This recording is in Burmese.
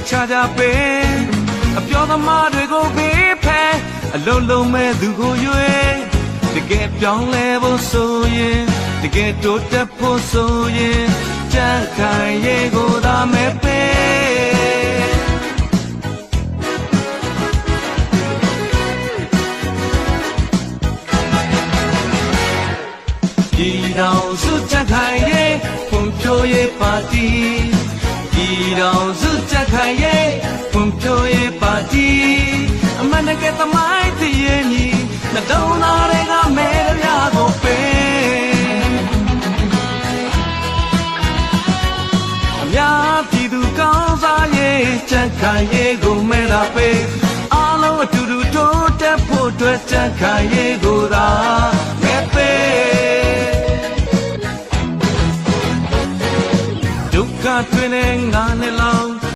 ချကြပေးအပြောသမားတွေကိုဘေးဖယ်အလုံးလုံးမဲ့သူကိုရွေးတကယ်ပြောင်းလဲဖို့ဆိုရင်တကယ်တိုးတက်ဖို့ဆိုရင်ကြံ့ခိုင်ရေးကိုသာမဲ့ပေးပြည်တော်စုကြံ့ခိုင်ရေးဖွံ့ဖြိုးရေးပါတီပြည်တော်စုကြံ့ခိုင်ရေးဖွံ့ဖြိုးရေးပါတီအမှန်တကယ်သမိုင်းတည်ရင်ကြီးနှလုံးသားတွေကမဲရကိုပေးအများပြည်သူကောင်းစားရေးကြံ့ခိုင်ရေးကိုမဲတာပေးအားလုံးအတူတူတိုးတက်ဖို့အတွက်ကြံ့ခိုင်ရေးကိုသာ